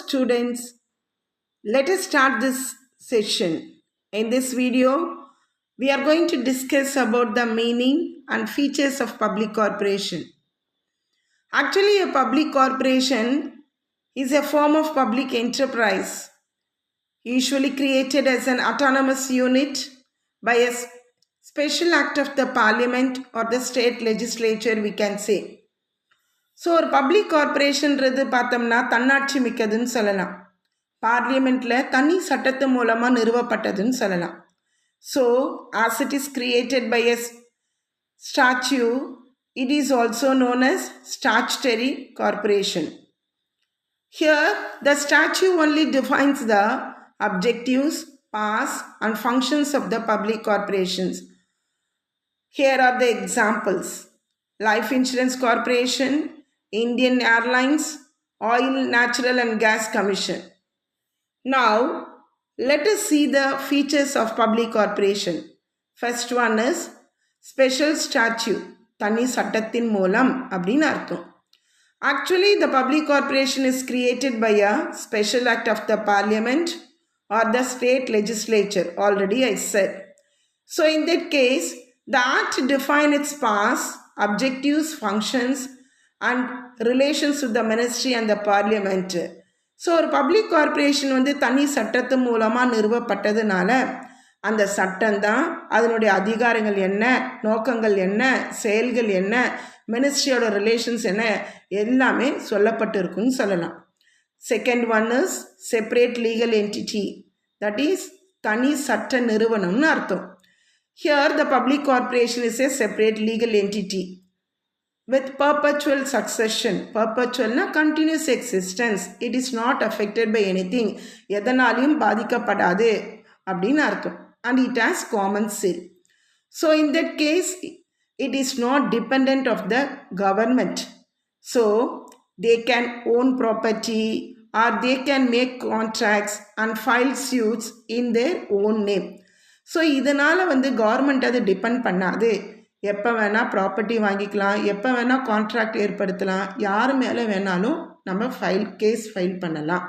students, let us start this session. In this video, we are going to discuss about the meaning and features of public corporation. Actually, a public corporation is a form of public enterprise, usually created as an autonomous unit by a special act of the parliament or the state legislature, we can say. So ஒரு public கார்பரேஷன்றது பார்த்தோம்னா தன்னாட்சி மிக்கதுன்னு சொல்லலாம். பார்லிமெண்ட்டில் தனி சட்டத்து மூலமாக நிறுவப்பட்டதுன்னு சொல்லலாம். So as it is created by a statute, it is also known as statutory corporation. Here, the statute only defines the objectives, powers, and functions of the public corporations. Here are the examples: Life Insurance Corporation, Indian Airlines, Oil, Natural and Gas Commission. Now, let us see the features of public corporation. First one is special statute. தனி சட்டத்தின் மூலம் அப்படின்னு அர்த்தம். Actually, the public corporation is created by a special act of the parliament or the state legislature. Already I said. So in that case, the act defines its powers, objectives, functions and relations with the ministry and the parliament. So ஒரு public corporation வந்து தனி சட்டத்து மூலமாக நிறுவப்பட்டதுனால அந்த சட்டம்தான் அதனுடைய அதிகாரங்கள் என்ன, நோக்கங்கள் என்ன, செயல்கள் என்ன, மினிஸ்ட்ரியோட ரிலேஷன்ஸ் என்ன, எல்லாமே சொல்லப்பட்டு இருக்குன்னு சொல்லலாம். Second one is separate legal entity, that is தனி சட்ட நிறுவனம்னு அர்த்தம். Here the public corporation is a separate legal entity with perpetual succession. Perpetual na continuous existence. It is not affected by anything. எதனாலையும் பாதிக்கப்படாது அப்படின்னு அர்த்தம். And it has common seal. So in that case, it is not dependent of the government. So they can own property or they can make contracts and file suits in their own name. So இதனால் வந்து government அதை depend பண்ணாது. எப்போ வேணால் property வாங்கிக்கலாம், எப்போ வேணால் contract ஏற்படுத்தலாம், யார் மேலே வேணாலும் நம்ம கேஸ் ஃபைல் பண்ணலாம்.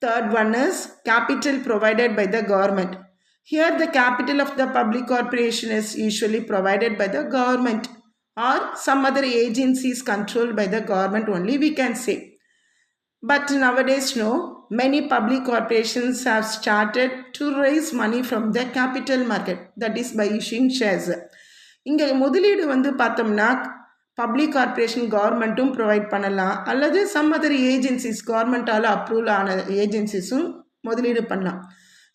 Third one is capital provided by the government. Here the capital of the public corporation is usually provided by the government or some other agencies controlled by the government only, we can say. But nowadays, no, many public corporations have started to raise money from the capital market, that is by issuing shares. இங்கே முதலீடு வந்து பார்த்தோம்னா public corporation கவர்மெண்ட்டும் provide பண்ணலாம், அல்லது some other agencies கவர்மெண்ட்டால் approval ஆன ஏஜென்சிஸும் முதலீடு பண்ணலாம்.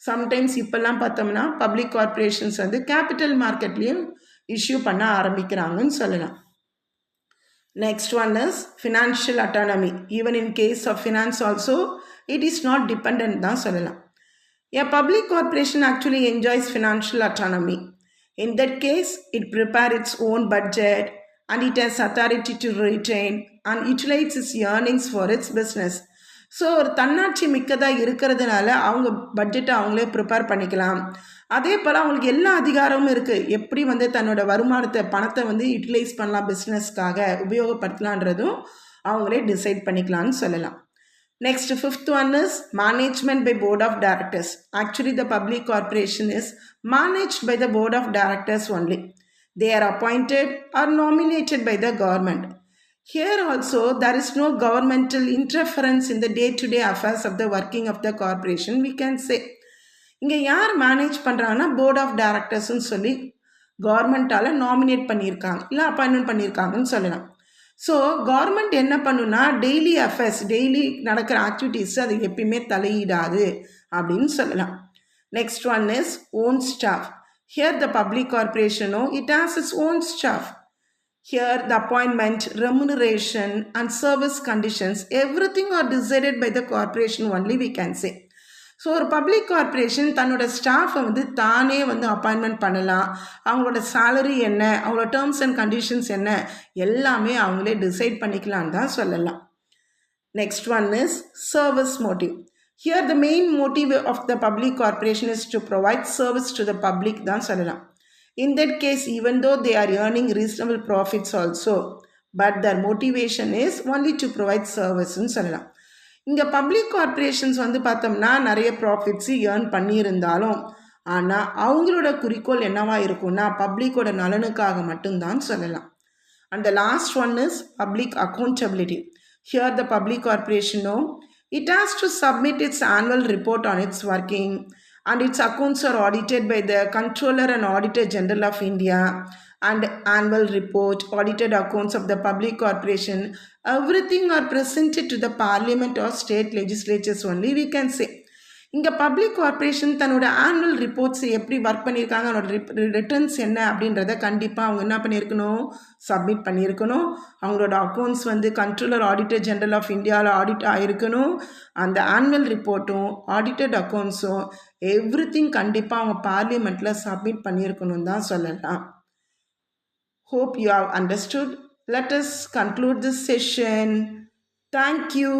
சம்டைம்ஸ் இப்போல்லாம் பார்த்தோம்னா பப்ளிக் கார்பரேஷன்ஸ் வந்து கேபிட்டல் மார்க்கெட்லேயும் இஷ்யூ பண்ண ஆரம்பிக்கிறாங்கன்னு சொல்லலாம். Next one is financial autonomy. Even in case of finance also, it is not dependent தான் சொல்லலாம். A public corporation actually enjoys financial autonomy. In that case, it prepares its own budget and it has authority to retain and utilize its earnings for its business. So ஒரு தன்னாட்சி மிக்கதாக இருக்கிறதுனால அவங்க பட்ஜெட்டை அவங்களே prepare பண்ணிக்கலாம். அதே போல் அவங்களுக்கு எல்லா அதிகாரமும் இருக்குது. எப்படி வந்து தன்னோட வருமானத்தை பணத்தை வந்து யூட்டிலைஸ் பண்ணலாம், பிஸ்னஸ்க்காக உபயோகப்படுத்தலான்றதும் அவங்களே டிசைட் பண்ணிக்கலாம்னு சொல்லலாம். Next fifth one is management by board of directors. Actually the public corporation is managed by the board of directors only. They are appointed or nominated by the government. Here also, there is no governmental interference in the day-to-day affairs of the working of the corporation, we can say. இங்கே யார் manage பண்ணுறாங்கன்னா board of டைரக்டர்ஸ்ன்னு சொல்லி கவர்மெண்ட்டால் nominate பண்ணியிருக்காங்க, இல்லை appointment பண்ணியிருக்காங்கன்னு சொல்லலாம். So government என்ன பண்ணுன்னா டெய்லி அஃபேர்ஸ், டெய்லி நடக்கிற ஆக்டிவிட்டீஸ் அது எப்பயுமே தலையிடாது அப்படின்னு சொல்லலாம். Next one is own staff. Here the public corporation, it has its own staff. Here the appointment, remuneration and service conditions, everything are decided by the corporation only, we can say. So ஒரு public corporation தன்னோட ஸ்டாஃபை வந்து தானே வந்து appointment பண்ணலாம். அவங்களோட salary என்ன, அவங்களோட terms and conditions என்ன, எல்லாமே அவங்களே டிசைட் பண்ணிக்கலான்னு தான் சொல்லலாம். Next one is service motive. Here the main motive of the public corporation is to provide service to the public தான் சொல்லலாம். In that case, even though they are earning reasonable profits also, but their motivation is only to provide service ன்னு சொல்லலாம். இங்கே public corporations வந்து பார்த்தோம்னா நிறைய profits earn பண்ணியிருந்தாலும் ஆனால் அவங்களோட குறிக்கோள் என்னவா இருக்கும்னா பப்ளிக்கோட நலனுக்காக மட்டும்தான் சொல்லலாம். And the last one is public accountability. Here the public corporation, no, it has to submit its annual report on its working, and its accounts are audited by the Controller and Auditor General of India, and annual report, audited accounts of the public corporation, everything are presented to the parliament or state legislatures only, we can say. இங்கே public corporation தன்னோட annual reports எப்படி work பண்ணியிருக்காங்க, அதோட returns என்ன அப்படின்றத கண்டிப்பாக அவங்க என்ன பண்ணியிருக்கணும், சப்மிட் பண்ணியிருக்கணும். அவங்களோட அக்கௌண்ட்ஸ் வந்து கண்ட்ரோலர் ஆடிட்டர் ஜெனரல் ஆஃப் இந்தியாவில் ஆடிட் ஆகிருக்கணும். அந்த ஆனுவல் ரிப்போர்ட்டும் ஆடிட்டட் அக்கௌண்ட்ஸும் எவ்ரிதிங் கண்டிப்பாக அவங்க பார்லிமெண்ட்டில் சப்மிட் பண்ணியிருக்கணும் தான் சொல்லலாம். Hope you have understood. Let us conclude this session. Thank you.